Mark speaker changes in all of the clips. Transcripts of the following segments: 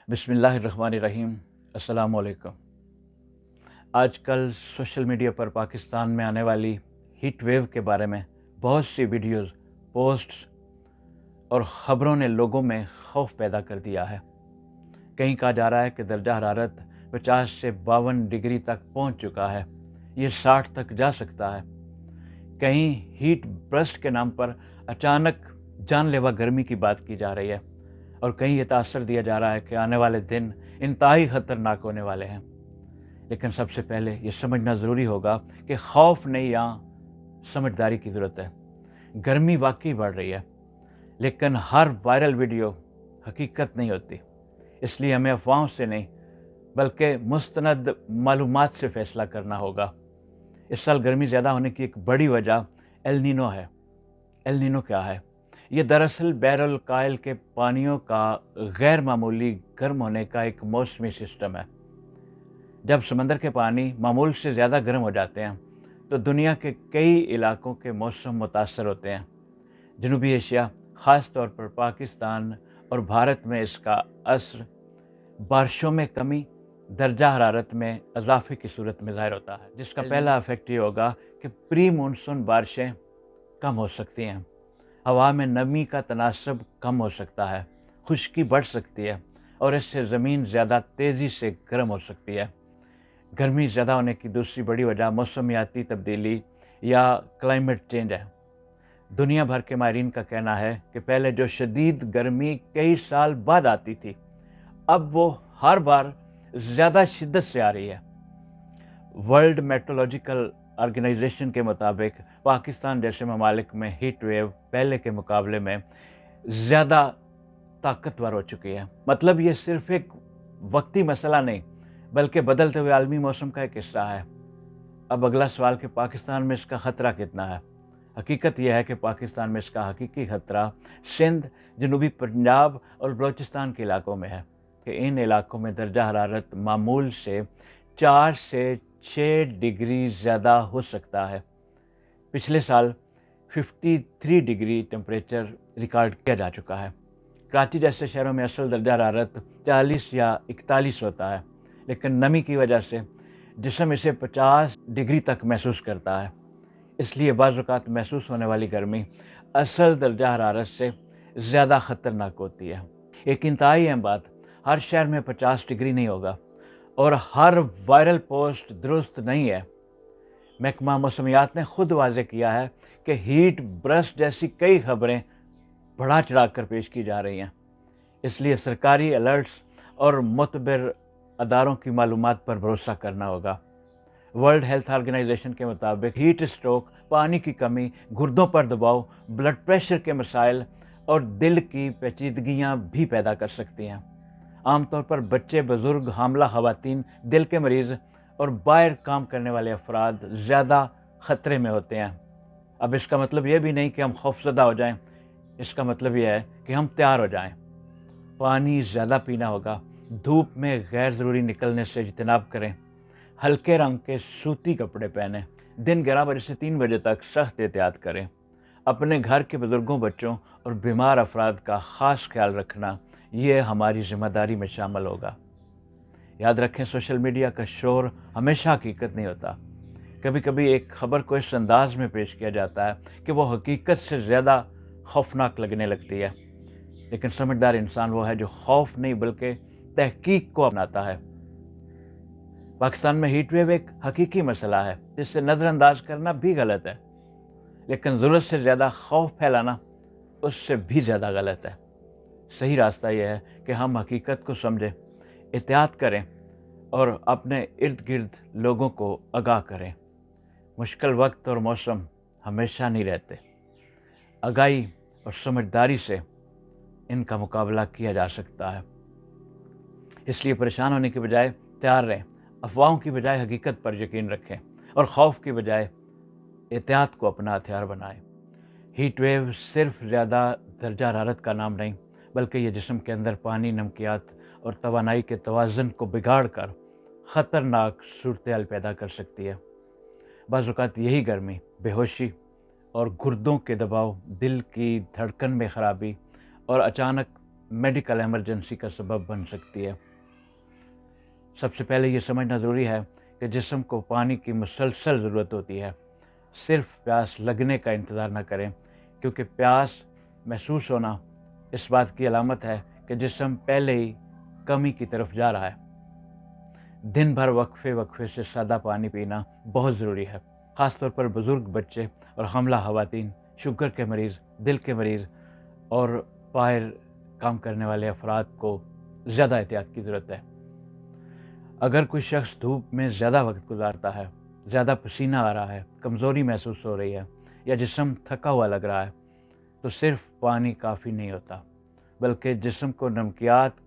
Speaker 1: बिस्मिल्लाहिर्रहमानिर्रहीम। अस्सलाम वालेकुम। आजकल सोशल मीडिया पर पाकिस्तान में आने वाली हीट वेव के बारे में बहुत सी वीडियोस, पोस्ट्स और ख़बरों ने लोगों में खौफ पैदा कर दिया है। कहीं कहा जा रहा है कि दर्जा हरारत 50 से 52 डिग्री तक पहुंच चुका है, ये 60 तक जा सकता है। कहीं हीट ब्रस्ट के नाम पर अचानक जानलेवा गर्मी की बात की जा रही है और कहीं ये तासर दिया जा रहा है कि आने वाले दिन इंतहाई ख़तरनाक होने वाले हैं। लेकिन सबसे पहले ये समझना ज़रूरी होगा कि खौफ नहीं, यहाँ समझदारी की ज़रूरत है। गर्मी वाकई बढ़ रही है, लेकिन हर वायरल वीडियो हकीकत नहीं होती। इसलिए हमें अफवाहों से नहीं बल्कि मुस्तनद मालूमात से फ़ैसला करना होगा। इस साल गर्मी ज़्यादा होने की एक बड़ी वजह एल नीनो है। एल नीनो क्या है? ये दरअसल बैरुल कायल के पानियों का गैर मामूली गर्म होने का एक मौसमी सिस्टम है। जब समंदर के पानी मामूल से ज़्यादा गर्म हो जाते हैं तो दुनिया के कई इलाकों के मौसम मुतासर होते हैं। जनूबी एशिया, ख़ास तौर पर पाकिस्तान और भारत में इसका असर बारिशों में कमी, दर्जा हरारत में इजाफे की सूरत में ज़ाहिर होता है। जिसका पहला इफेक्ट ये होगा कि प्री मानसून बारिशें कम हो सकती हैं, हवा में नमी का तनासब कम हो सकता है, खुश्की बढ़ सकती है और इससे ज़मीन ज़्यादा तेज़ी से गर्म हो सकती है। गर्मी ज़्यादा होने की दूसरी बड़ी वजह मौसमियाती तब्दीली या क्लाइमेट चेंज है। दुनिया भर के माहिरीन का कहना है कि पहले जो शदीद गर्मी कई साल बाद आती थी, अब वो हर बार ज़्यादा शिद्दत से आ रही है। वर्ल्ड मेट्रोलॉजिकल ऑर्गेनाइजेशन के मुताबिक पाकिस्तान जैसे ममालिक में हीट वेव पहले के मुकाबले में ज़्यादा ताकतवर हो चुकी है। मतलब ये सिर्फ एक वक्ती मसला नहीं बल्कि बदलते हुए आलमी मौसम का एक हिस्सा है। अब अगला सवाल कि पाकिस्तान में इसका ख़तरा कितना है। हकीकत यह है कि पाकिस्तान में इसका हकीकी ख़तरा सिंध, जनूबी पंजाब और बलूचिस्तान के इलाकों में है कि इन इलाकों में दर्जा हरारत मामूल से 4 से 6 डिग्री ज़्यादा हो सकता है। पिछले साल 53 डिग्री टेम्परेचर रिकॉर्ड किया जा चुका है। कराची जैसे शहरों में असल दर्जा हरारत 40 या 41 होता है, लेकिन नमी की वजह से जिस्म इसे 50 डिग्री तक महसूस करता है। इसलिए बाज़ औक़ात महसूस होने वाली गर्मी असल दर्जा हरारत से ज़्यादा ख़तरनाक होती है। एक इंतहाई अहम बात, हर शहर में 50 डिग्री नहीं होगा और हर वायरल पोस्ट दुरुस्त नहीं है। महकमा मौसमियात ने खुद वाज़े किया है कि हीट ब्रस्ट जैसी कई खबरें बढ़ा चढ़ा कर पेश की जा रही हैं। इसलिए सरकारी अलर्ट्स और मुतबर अदारों की मालूमात पर भरोसा करना होगा। वर्ल्ड हेल्थ ऑर्गेनाइजेशन के मुताबिक हीट स्ट्रोक, पानी की कमी, गुर्दों पर दबाव, ब्लड प्रेशर के मसाइल और दिल की पेचीदगियाँ भी पैदा कर सकती हैं। आमतौर पर बच्चे, बुज़ुर्ग, हामला ख़वातीन, दिल के मरीज़ और बाहर काम करने वाले अफराद ज़्यादा ख़तरे में होते हैं। अब इसका मतलब ये भी नहीं कि हम खौफज़दा हो जाएं, इसका मतलब यह है कि हम तैयार हो जाएं। पानी ज़्यादा पीना होगा, धूप में गैर ज़रूरी निकलने से इज्तनाब करें, हल्के रंग के सूती कपड़े पहनें, दिन 11 बजे से 3 बजे तक सख्त एहतियात करें। अपने घर के बुज़ुर्गों, बच्चों और बीमार अफराद का ख़ास ख्याल रखना ये हमारी ज़िम्मेदारी में शामिल होगा। याद रखें, सोशल मीडिया का शोर हमेशा हकीकत नहीं होता। कभी कभी एक ख़बर को इस अंदाज में पेश किया जाता है कि वो हकीकत से ज़्यादा खौफनाक लगने लगती है। लेकिन समझदार इंसान वो है जो खौफ नहीं बल्कि तहकीक को अपनाता है। पाकिस्तान में हीट वेव एक हकीकी मसला है जिससे नज़रअंदाज करना भी गलत है, लेकिन ज़रूरत से ज़्यादा खौफ फैलाना उससे भी ज़्यादा गलत है। सही रास्ता यह है कि हम हकीकत को समझें, एहतियात करें और अपने इर्द गिर्द लोगों को आगाह करें। मुश्किल वक्त और मौसम हमेशा नहीं रहते। आगाही और समझदारी से इनका मुकाबला किया जा सकता है। इसलिए परेशान होने के बजाय तैयार रहें, अफवाहों की बजाय हकीकत पर यकीन रखें और खौफ की बजाय एहतियात को अपना हथियार बनाएं। हीट वेव सिर्फ ज़्यादा दर्जा हरारत का नाम नहीं बल्कि ये जिस्म के अंदर पानी, नमकियात और तवानाई के तवाज़ुन को बिगाड़ कर ख़तरनाक सूरत-ए-हाल पैदा कर सकती है। बाज़ औक़ात यही गर्मी बेहोशी और गुर्दों के दबाव, दिल की धड़कन में ख़राबी और अचानक میڈیکل ایمرجنسی کا سبب بن سکتی ہے۔ سب سے پہلے یہ سمجھنا ضروری ہے کہ جسم کو پانی کی مسلسل ضرورت ہوتی ہے۔ صرف پیاس لگنے کا انتظار نہ کریں، کیونکہ پیاس محسوس ہونا اس بات کی علامت ہے کہ جسم پہلے ہی کمی کی طرف جا رہا ہے۔ دن بھر وقفے سے سادہ پانی پینا بہت ضروری ہے، خاص طور پر بزرگ، بچے اور حاملہ خواتین، شوگر کے مریض، دل کے مریض اور باہر کام کرنے والے افراد کو زیادہ احتیاط کی ضرورت ہے۔ اگر کوئی شخص دھوپ میں زیادہ وقت گزارتا ہے، زیادہ پسینہ آ رہا ہے، کمزوری محسوس ہو رہی ہے یا جسم تھکا ہوا لگ رہا ہے، تو صرف پانی کافی نہیں ہوتا، بلکہ جسم کو نمکیات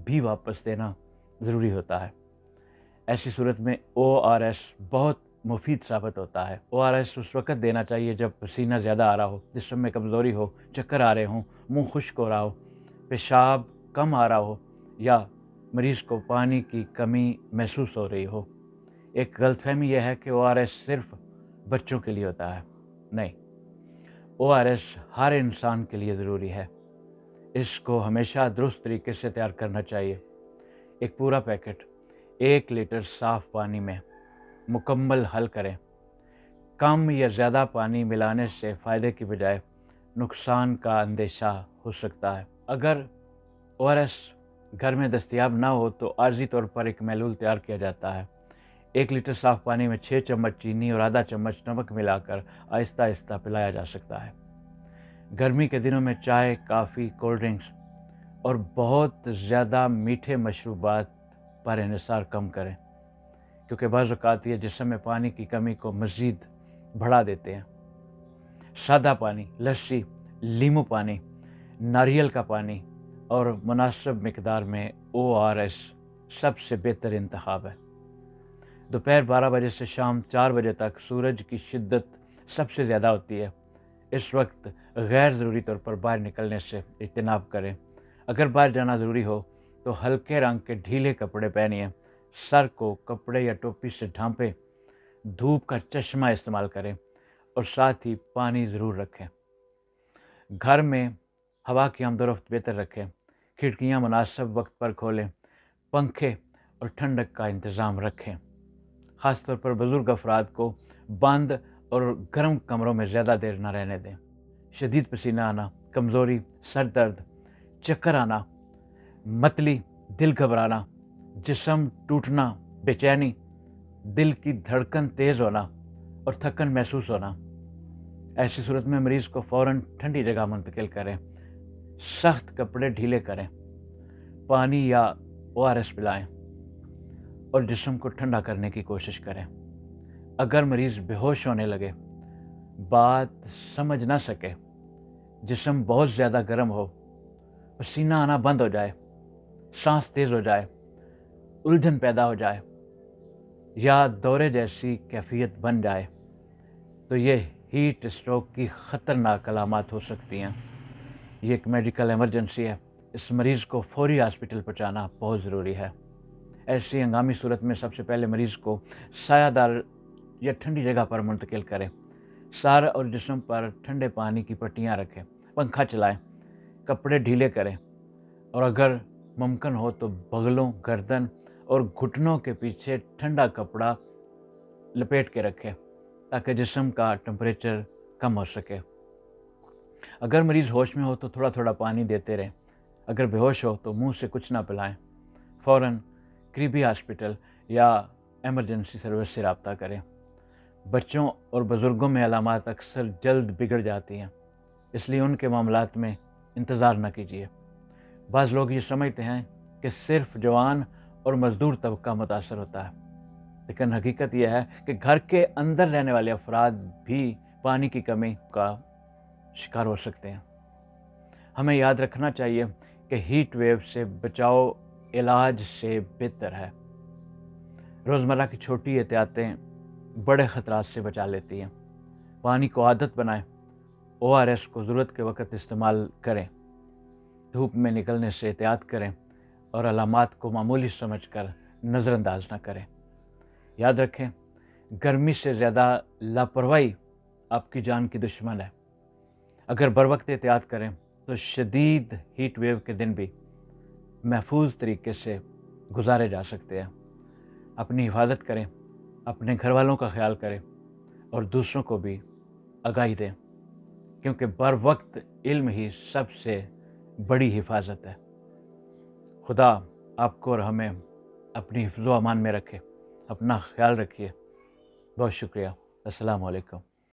Speaker 1: بھی واپس دینا ضروری ہوتا ہے۔ ایسی صورت میں ORS بہت مفید ثابت ہوتا ہے۔ ORS اس وقت دینا چاہیے جب پسینہ زیادہ آ رہا ہو، جسم میں کمزوری ہو، چکر آ رہے ہوں، منہ خشک ہو رہا ہو، پیشاب کم آ رہا ہو یا مریض کو پانی کی کمی محسوس ہو رہی ہو۔ ایک غلط فہمی یہ ہے کہ ORS صرف بچوں کے لیے ہوتا ہے۔ نہیں، ORS ہر انسان کے لیے ضروری ہے۔ اس کو ہمیشہ درست طریقے سے تیار کرنا چاہیے۔ ایک پورا پیکٹ 1 لیٹر صاف پانی میں مکمل حل کریں۔ کم یا زیادہ پانی ملانے سے فائدے کی بجائے نقصان کا اندیشہ ہو سکتا ہے۔ اگر ORS گھر میں دستیاب نہ ہو تو عارضی طور پر ایک محلول تیار کیا جاتا ہے۔ 1 لیٹر صاف پانی میں 6 چمچ چینی اور آدھا چمچ نمک ملا کر آہستہ آہستہ پلایا جا سکتا ہے۔ گرمی کے دنوں میں چائے، کافی، کولڈ ڈرنکس اور بہت زیادہ میٹھے مشروبات پر انحصار کم کریں، کیونکہ بعض اوقات یہ جسم میں پانی کی کمی کو مزید بڑھا دیتے ہیں۔ سادہ پانی، لسی، لیمو پانی، ناریل کا پانی اور مناسب مقدار میں ORS سب سے بہتر انتخاب ہے۔ دوپہر 12 بجے سے شام 4 بجے تک سورج کی شدت سب سے زیادہ ہوتی ہے۔ اس وقت غیر ضروری طور پر باہر نکلنے سے اجتناب کریں۔ اگر باہر جانا ضروری ہو تو ہلکے رنگ کے ڈھیلے کپڑے پہنیے، سر کو کپڑے یا ٹوپی سے ڈھانپیں، دھوپ کا چشمہ استعمال کریں اور ساتھ ہی پانی ضرور رکھیں۔ گھر میں ہوا کی آمد و رفت بہتر رکھیں، کھڑکیاں مناسب وقت پر کھولیں، پنکھے اور ٹھنڈک کا انتظام رکھیں۔ خاص طور پر بزرگ افراد کو بند اور گرم کمروں میں زیادہ دیر نہ رہنے دیں۔ شدید پسینہ آنا، کمزوری، سر درد، چکر آنا، متلی، دل گھبرانا، جسم ٹوٹنا، بے چینی، دل کی دھڑکن تیز ہونا اور تھکن محسوس ہونا، ایسی صورت میں مریض کو فوراً ٹھنڈی جگہ منتقل کریں، سخت کپڑے ڈھیلے کریں، پانی یا ORS پلائیں اور جسم کو ٹھنڈا کرنے کی کوشش کریں۔ اگر مریض بے ہوش ہونے لگے، بات سمجھ نہ سکے، جسم بہت زیادہ گرم ہو، پسینہ آنا بند ہو جائے، سانس تیز ہو جائے، الجھن پیدا ہو جائے یا دورے جیسی کیفیت بن جائے تو یہ ہیٹ اسٹروک کی خطرناک علامات ہو سکتی ہیں۔ یہ ایک میڈیکل ایمرجنسی ہے۔ اس مریض کو فوری ہاسپٹل پہنچانا بہت ضروری ہے۔ ایسی ہنگامی صورت میں سب سے پہلے مریض کو سایہ دار یا ٹھنڈی جگہ پر منتقل کریں۔ سر اور جسم پر ٹھنڈے پانی کی پٹیاں رکھیں، پنکھا چلائیں، کپڑے ڈھیلے کریں اور اگر ممکن ہو تو بغلوں، گردن اور گھٹنوں کے پیچھے ٹھنڈا کپڑا لپیٹ کے رکھیں تاکہ جسم کا ٹمپریچر کم ہو سکے۔ اگر مریض ہوش میں ہو تو تھوڑا تھوڑا پانی دیتے رہیں۔ اگر بے ہوش ہو تو منہ سے کچھ نہ پلائیں۔ فوراً قریبی ہاسپٹل یا ایمرجنسی سروس سے رابطہ کریں۔ بچوں اور بزرگوں میں علامات اکثر جلد بگڑ جاتی ہیں، اس لیے ان کے معاملات میں انتظار نہ کیجیے۔ بعض لوگ یہ سمجھتے ہیں کہ صرف جوان اور مزدور طبقہ متاثر ہوتا ہے، لیکن حقیقت یہ ہے کہ گھر کے اندر رہنے والے افراد بھی پانی کی کمی کا شکار ہو سکتے ہیں۔ ہمیں یاد رکھنا چاہیے کہ ہیٹ ویو سے بچاؤ علاج سے بہتر ہے۔ روزمرہ کی چھوٹی احتیاطیں بڑے خطرات سے بچا لیتی ہیں۔ پانی کو عادت بنائیں، ORS کو ضرورت کے وقت استعمال کریں، دھوپ میں نکلنے سے احتیاط کریں اور علامات کو معمولی سمجھ کر نظر انداز نہ کریں۔ یاد رکھیں، گرمی سے زیادہ لاپرواہی آپ کی جان کی دشمن ہے۔ اگر بر وقت احتیاط کریں تو شدید ہیٹ ویو کے دن بھی محفوظ طریقے سے گزارے جا سکتے ہیں۔ اپنی حفاظت کریں، اپنے گھر والوں کا خیال کریں اور دوسروں کو بھی آگاہی دیں، کیونکہ بر وقت علم ہی سب سے بڑی حفاظت ہے۔ خدا آپ کو اور ہمیں اپنی حفظ و امان میں رکھے۔ اپنا خیال رکھیے۔ بہت شکریہ۔ السلام علیکم۔